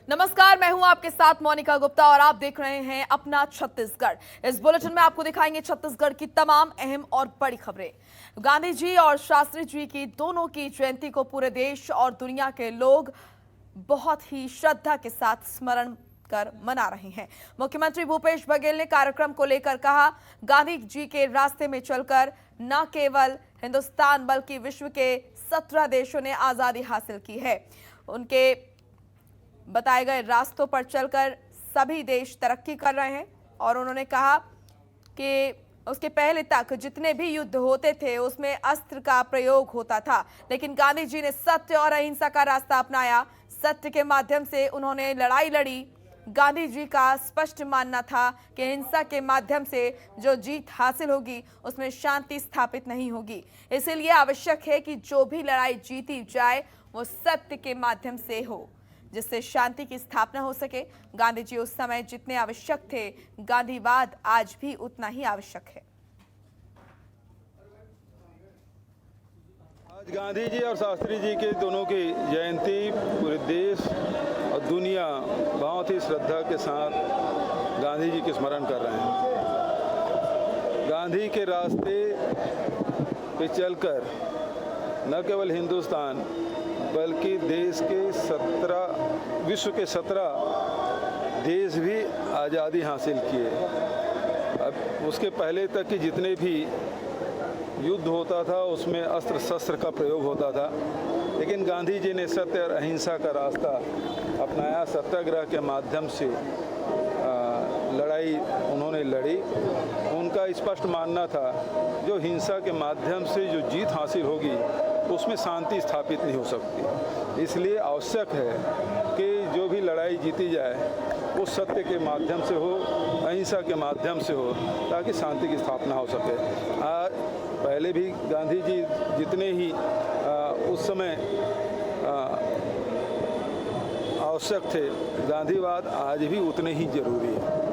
नमस्कार, मैं हूं आपके साथ मोनिका गुप्ता और आप देख रहे हैं अपना छत्तीसगढ़। इस बुलेटिन में आपको दिखाएंगे छत्तीसगढ़ की तमाम अहम और बड़ी खबरें। गांधी जी और शास्त्री जी की दोनों की जयंती को पूरे देश और दुनिया के लोग बहुत ही श्रद्धा के साथ स्मरण कर मना रहे हैं। मुख्यमंत्री भूपेश बघेल ने कार्यक्रम को लेकर कहा, गांधी जी के रास्ते में चलकर न केवल हिंदुस्तान बल्कि विश्व के 17 देशों ने आजादी हासिल की है। उनके बताए गए रास्तों पर चलकर सभी देश तरक्की कर रहे हैं और उन्होंने कहा कि उसके पहले तक जितने भी युद्ध होते थे उसमें अस्त्र का प्रयोग होता था, लेकिन गांधी जी ने सत्य और अहिंसा का रास्ता अपनाया। सत्य के माध्यम से उन्होंने लड़ाई लड़ी। गांधी जी का स्पष्ट मानना था कि हिंसा के माध्यम से जो जीत हासिल होगी उसमें शांति स्थापित नहीं होगी। इसीलिए आवश्यक है कि जो भी लड़ाई जीती जाए वो सत्य के माध्यम से हो, जिससे शांति की स्थापना हो सके। गांधी जी उस समय जितने आवश्यक थे, गांधीवाद आज भी उतना ही आवश्यक है। आज गांधी जी और शास्त्री जी के दोनों की जयंती पूरे देश और दुनिया बहुत ही श्रद्धा के साथ गांधी जी के स्मरण कर रहे हैं। गांधी के रास्ते पे चलकर न केवल हिंदुस्तान बल्कि देश के 17 विश्व के 17 देश भी आज़ादी हासिल किए। अब उसके पहले तक की जितने भी युद्ध होता था उसमें अस्त्र शस्त्र का प्रयोग होता था, लेकिन गांधी जी ने सत्य और अहिंसा का रास्ता अपनाया। सत्याग्रह के माध्यम से लड़ाई उन्होंने लड़ी। उनका स्पष्ट मानना था जो हिंसा के माध्यम से जो जीत हासिल होगी उसमें शांति स्थापित नहीं हो सकती। इसलिए आवश्यक है कि जो भी लड़ाई जीती जाए वो सत्य के माध्यम से हो, अहिंसा के माध्यम से हो, ताकि शांति की स्थापना हो सके। पहले भी गांधी जी जितने ही उस समय आवश्यक थे, गांधीवाद आज भी उतने ही जरूरी है।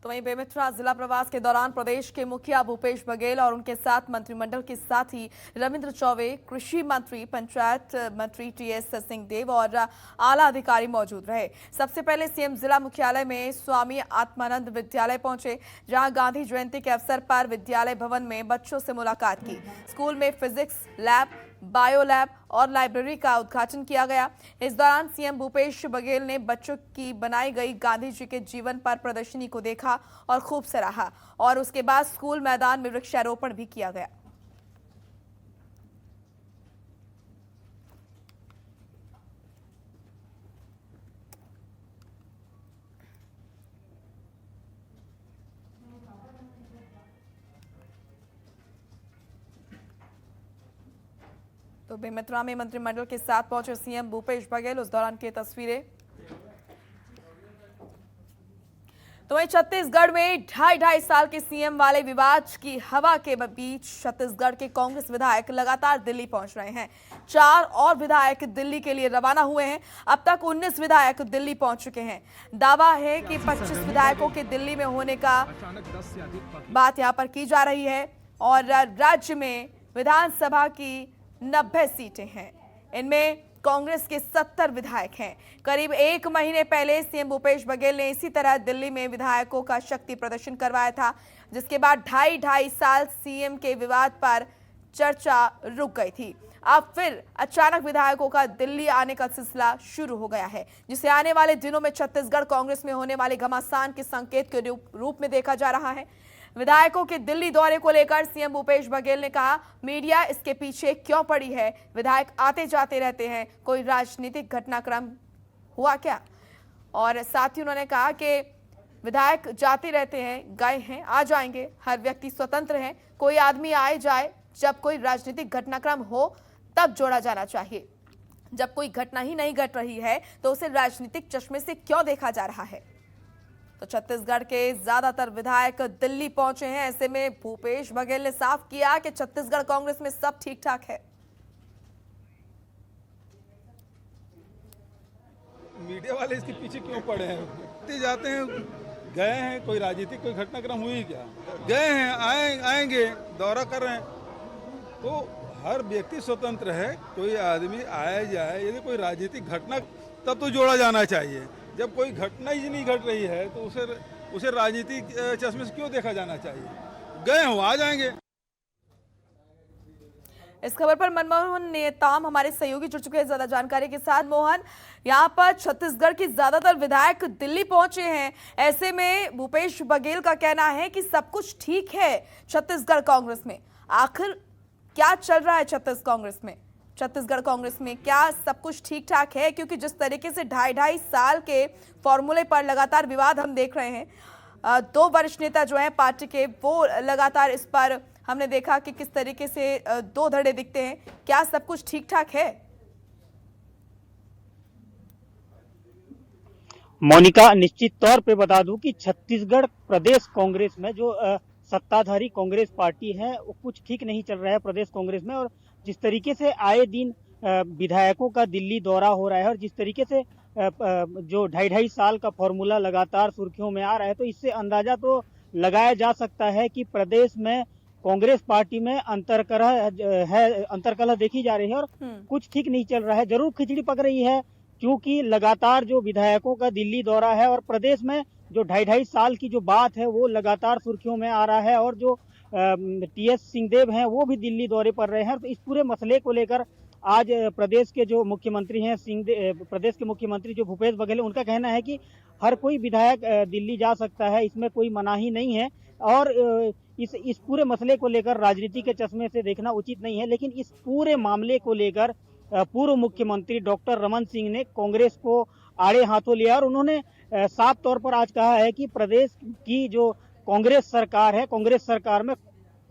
तो वहीं बेमेतरा जिला प्रवास के दौरान प्रदेश के मुखिया भूपेश बघेल और उनके साथ मंत्रिमंडल के साथ ही रविंद्र चौबे, कृषि मंत्री, पंचायत मंत्री टीएस सिंहदेव और आला अधिकारी मौजूद रहे। सबसे पहले सीएम जिला मुख्यालय में स्वामी आत्मानंद विद्यालय पहुंचे, जहां गांधी जयंती के अवसर पर विद्यालय भवन में बच्चों से मुलाकात की। स्कूल में फिजिक्स लैब, बायो लैब और लाइब्रेरी का उद्घाटन किया गया। इस दौरान सीएम भूपेश बघेल ने बच्चों की बनाई गई गांधी जी के जीवन पर प्रदर्शनी को देखा और खूब सराहा और उसके बाद स्कूल मैदान में वृक्षारोपण भी किया गया। तो बेमेतरा में मंत्रिमंडल के साथ पहुंचे सीएम भूपेश बघेल, उस दौरान की तस्वीरें। तो वहीं छत्तीसगढ़ में ढाई साल के सीएम वाले विवाद की हवा के बीच छत्तीसगढ़ के कांग्रेस विधायक लगातार दिल्ली पहुंच रहे हैं। 4 और विधायक दिल्ली के लिए रवाना हुए हैं। अब तक 19 विधायक दिल्ली पहुंच चुके हैं। दावा है कि 25 विधायकों के दिल्ली में होने का बात यहां पर की जा रही है और राज्य में विधानसभा की 90 सीटें हैं। इनमें कांग्रेस के 70 विधायक हैं। करीब 1 महीने पहले सीएम भूपेश बघेल ने इसी तरह दिल्ली में विधायकों का शक्ति प्रदर्शन करवाया था, जिसके बाद ढाई साल सीएम के विवाद पर चर्चा रुक गई थी। अब फिर अचानक विधायकों का दिल्ली आने का सिलसिला शुरू हो गया है, जिसे आने वाले दिनों में छत्तीसगढ़ कांग्रेस में होने वाले घमासान के संकेत के रूप में देखा जा रहा है। विधायकों के दिल्ली दौरे को लेकर सीएम भूपेश बघेल ने कहा, मीडिया इसके पीछे क्यों पड़ी है? विधायक आते जाते रहते हैं, कोई राजनीतिक घटनाक्रम हुआ क्या? और साथ ही उन्होंने कहा कि विधायक जाते रहते हैं, गए हैं, आ जाएंगे, हर व्यक्ति स्वतंत्र है, कोई आदमी आए जाए, जब कोई राजनीतिक घटनाक्रम हो तब जोड़ा जाना चाहिए। जब कोई घटना ही नहीं घट रही है तो उसे राजनीतिक चश्मे से क्यों देखा जा रहा है? तो छत्तीसगढ़ के ज्यादातर विधायक दिल्ली पहुंचे हैं। ऐसे में भूपेश बघेल ने साफ किया कि छत्तीसगढ़ कांग्रेस में सब ठीक ठाक है। मीडिया वाले इसके पीछे क्यों पड़े हैं? जाते हैं, गए हैं, कोई राजनीतिक कोई घटनाक्रम हुई क्या? गए हैं, आएंगे, दौरा कर रहे हैं, तो हर व्यक्ति स्वतंत्र है, कोई आदमी आए जाए। यदि कोई राजनीतिक घटना तब तो जोड़ा जाना चाहिए। जब कोई घटना ही नहीं घट रही है तो उसे राजनीतिक चश्मे से क्यों देखा जाना चाहिए? गए हो, आ जाएंगे। इस खबर पर मनमोहन नेताम हमारे सहयोगी जुड़ चुके हैं ज्यादा जानकारी के साथ। मोहन, यहाँ पर छत्तीसगढ़ के ज्यादातर विधायक दिल्ली पहुंचे हैं, ऐसे में भूपेश बघेल का कहना है कि सब कुछ ठीक है छत्तीसगढ़ कांग्रेस में। आखिर क्या चल रहा है छत्तीसगढ़ कांग्रेस में क्या सब कुछ ठीक ठाक है? क्योंकि जिस तरीके से ढाई साल के फॉर्मूले पर लगातार विवाद हम देख रहे हैं, दो वरिष्ठ नेता जो हैं पार्टी के, वो लगातार इस पर हमने देखा कि किस तरीके से दो धड़े दिखते हैं। क्या सब कुछ ठीक ठाक है? मोनिका, निश्चित तौर पे बता दूं कि छत्तीसगढ़ प्रदेश कांग्रेस में जो सत्ताधारी कांग्रेस पार्टी है वो कुछ ठीक नहीं चल रहा है प्रदेश कांग्रेस में। और जिस तरीके से आए दिन विधायकों का दिल्ली दौरा हो रहा है और जिस तरीके से जो ढाई साल का फॉर्मूला लगातार सुर्खियों में आ रहा है, तो इससे अंदाजा तो लगाया जा सकता है कि प्रदेश में कांग्रेस पार्टी में अंतर्कलह देखी जा रही है और कुछ ठीक नहीं चल रहा है। जरूर खिचड़ी पक रही है, क्योंकि लगातार जो विधायकों का दिल्ली दौरा है और प्रदेश में जो ढाई साल की जो बात है वो लगातार सुर्खियों में आ रहा है और जो टीएस सिंहदेव हैं वो भी दिल्ली दौरे पर रहे हैं। तो इस पूरे मसले को लेकर आज प्रदेश के जो मुख्यमंत्री हैं प्रदेश के मुख्यमंत्री जो भूपेश बघेल, उनका कहना है कि हर कोई विधायक दिल्ली जा सकता है, इसमें कोई मनाही नहीं है और इस पूरे मसले को लेकर राजनीति के चश्मे से देखना उचित नहीं है। लेकिन इस पूरे मामले को लेकर पूर्व मुख्यमंत्री डॉक्टर रमन सिंह ने कांग्रेस को आड़े हाथों लिया और उन्होंने साफ तौर पर आज कहा है कि प्रदेश की जो कांग्रेस सरकार है, कांग्रेस सरकार में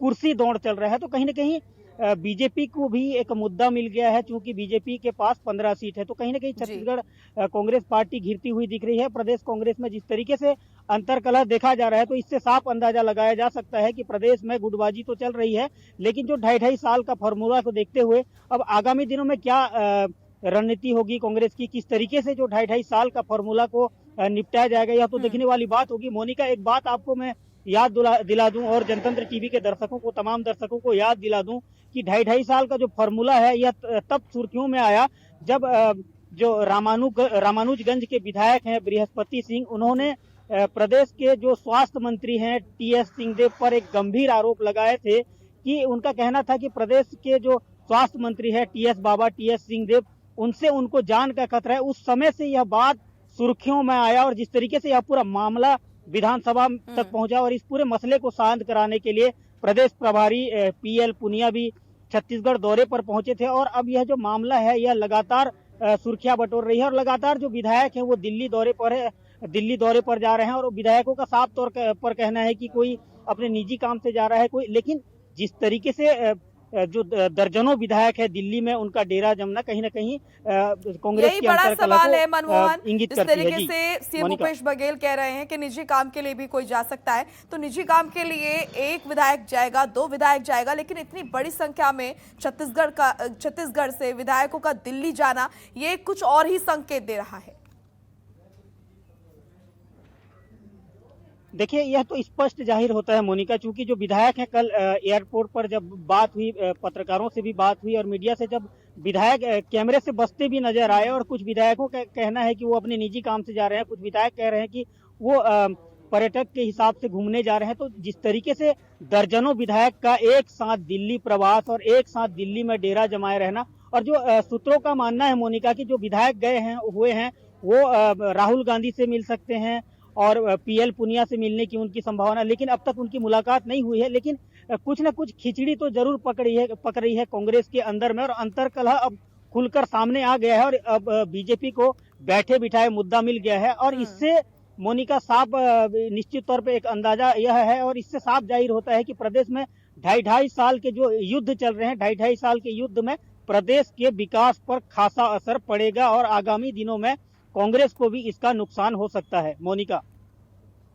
कुर्सी दौड़ चल रहा है। तो कहीं ना कहीं बीजेपी को भी एक मुद्दा मिल गया है, क्योंकि बीजेपी के पास 15 सीट है। तो कहीं ना कहीं छत्तीसगढ़ कांग्रेस पार्टी घिरती हुई दिख रही है। प्रदेश कांग्रेस में जिस तरीके से अंतर्कलह देखा जा रहा है, तो इससे साफ अंदाजा लगाया जा सकता है कि प्रदेश में गुटबाजी तो चल रही है, लेकिन जो ढाई साल का फॉर्मूला को देखते हुए अब आगामी दिनों में क्या रणनीति होगी कांग्रेस की, किस तरीके से जो ढाई साल का फॉर्मूला को निपटाया जाएगा, यह तो देखने वाली बात होगी। मोनिका, एक बात आपको मैं याद दिला दूं और जनतंत्र टीवी के दर्शकों को, तमाम दर्शकों को याद दिला दूं कि ढाई साल का जो फॉर्मूला है यह तब सुर्खियों में आया जब जो रामानुजगंज के विधायक हैं बृहस्पति सिंह, उन्होंने प्रदेश के जो स्वास्थ्य मंत्री हैं टीएस सिंहदेव पर एक गंभीर आरोप लगाए थे कि उनका कहना था कि प्रदेश के जो स्वास्थ्य मंत्री है टीएस सिंहदेव, उनसे उनको जान का खतरा है। उस समय से यह बात सुर्खियों में आया और जिस तरीके से यह पूरा मामला विधानसभा तक पहुंचा और इस पूरे मसले को शांत कराने के लिए प्रदेश प्रभारी पीएल पुनिया भी छत्तीसगढ़ दौरे पर पहुंचे थे। और अब यह जो मामला है यह लगातार सुर्खियां बटोर रही है और लगातार जो विधायक हैं वो दिल्ली दौरे पर जा रहे हैं और विधायकों का साफ तौर पर कहना है कि कोई अपने निजी काम से जा रहा है, कोई, लेकिन जिस तरीके से जो दर्जनों विधायक है दिल्ली में, उनका डेरा जमना कहीं ना कहीं कांग्रेस की बड़ा सवाल है मनमोहन। इंगित जिस करती है। तरीके से सीएम भूपेश बघेल कह रहे हैं कि निजी काम के लिए भी कोई जा सकता है, तो निजी काम के लिए एक विधायक जाएगा, दो विधायक जाएगा, लेकिन इतनी बड़ी संख्या में छत्तीसगढ़ से विधायकों का दिल्ली जाना, ये कुछ और ही संकेत दे रहा है। देखिए, यह तो स्पष्ट जाहिर होता है मोनिका, चूंकि जो विधायक हैं, कल एयरपोर्ट पर जब बात हुई, पत्रकारों से भी बात हुई और मीडिया से, जब विधायक कैमरे से बचते भी नजर आए और कुछ विधायकों का कहना है कि वो अपने निजी काम से जा रहे हैं, कुछ विधायक कह रहे हैं कि वो पर्यटक के हिसाब से घूमने जा रहे हैं। तो जिस तरीके से दर्जनों विधायक का एक साथ दिल्ली प्रवास और एक साथ दिल्ली में डेरा जमाए रहना, और जो सूत्रों का मानना है मोनिका कि जो विधायक गए हैं वो राहुल गांधी से मिल सकते हैं और पीएल पुनिया से मिलने की उनकी संभावना, लेकिन अब तक उनकी मुलाकात नहीं हुई है। लेकिन कुछ न कुछ खिचड़ी तो जरूर पक रही है कांग्रेस के अंदर में और अंतर्कलह अब खुलकर सामने आ गया है और अब बीजेपी को बैठे बिठाए मुद्दा मिल गया है। और इससे मोनिका साफ निश्चित तौर पे एक अंदाजा यह है और इससे साफ जाहिर होता है कि प्रदेश में ढाई साल के जो युद्ध चल रहे हैं, ढाई साल के युद्ध में प्रदेश के विकास पर खासा असर पड़ेगा और आगामी दिनों में कांग्रेस को भी इसका नुकसान हो सकता है। मोनिका,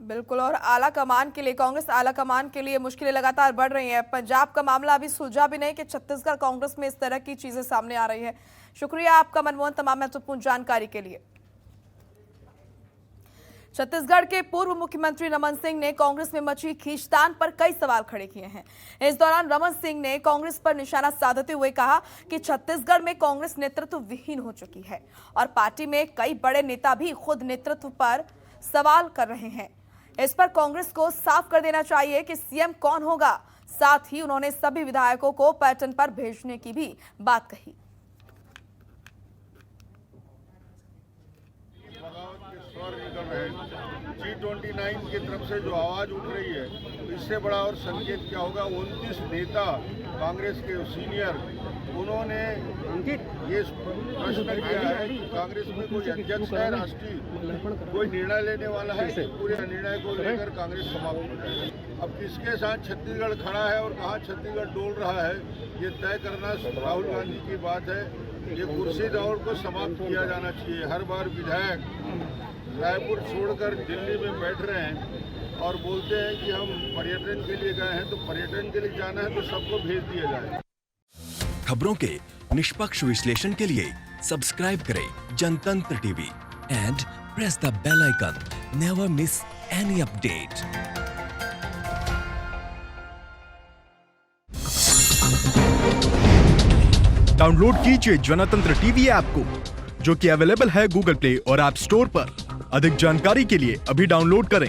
बिल्कुल, और कांग्रेस आला कमान के लिए मुश्किलें लगातार बढ़ रही हैं। पंजाब का मामला अभी सुलझा भी नहीं कि छत्तीसगढ़ कांग्रेस में इस तरह की चीजें सामने आ रही है। शुक्रिया आपका मनमोहन, तमाम महत्वपूर्ण जानकारी के लिए। छत्तीसगढ़ के पूर्व मुख्यमंत्री रमन सिंह ने कांग्रेस में मची खींचतान पर कई सवाल खड़े किए हैं। इस दौरान रमन सिंह ने कांग्रेस पर निशाना साधते हुए कहा कि छत्तीसगढ़ में कांग्रेस नेतृत्व विहीन हो चुकी है और पार्टी में कई बड़े नेता भी खुद नेतृत्व पर सवाल कर रहे हैं। इस पर कांग्रेस को साफ कर देना चाहिए कि सीएम कौन होगा। साथ ही उन्होंने सभी विधायकों को पैटर्न पर भेजने की भी बात कही। G29 की तरफ से जो आवाज उठ रही है, इससे बड़ा और संकेत क्या होगा। 29 नेता कांग्रेस के सीनियर, उन्होंने ये प्रश्न किया है कि कांग्रेस में कोई अध्यक्ष है राष्ट्रीय, कोई निर्णय लेने वाला है, पूरे निर्णय को लेकर कांग्रेस समाप्त हो जाए। अब किसके साथ छत्तीसगढ़ खड़ा है और कहाँ छत्तीसगढ़ डोल रहा है, ये तय करना राहुल गांधी की बात है। ये कुर्सी दौड़ को समाप्त किया जाना चाहिए। हर बार विधायक रायपुर छोड़कर दिल्ली में बैठ रहे हैं और बोलते हैं कि हम पर्यटन के लिए गए हैं, तो पर्यटन के लिए जाना है तो सबको भेज दिया जाए। खबरों के निष्पक्ष विश्लेषण के लिए सब्सक्राइब करें Jantantra TV and press the bell icon. Never miss any update. Download कीजिए जनतंत्र टीवी ऐप को, जो कि अवेलेबल है गूगल प्ले और ऐप स्टोर पर। अधिक जानकारी के लिए अभी डाउनलोड करें।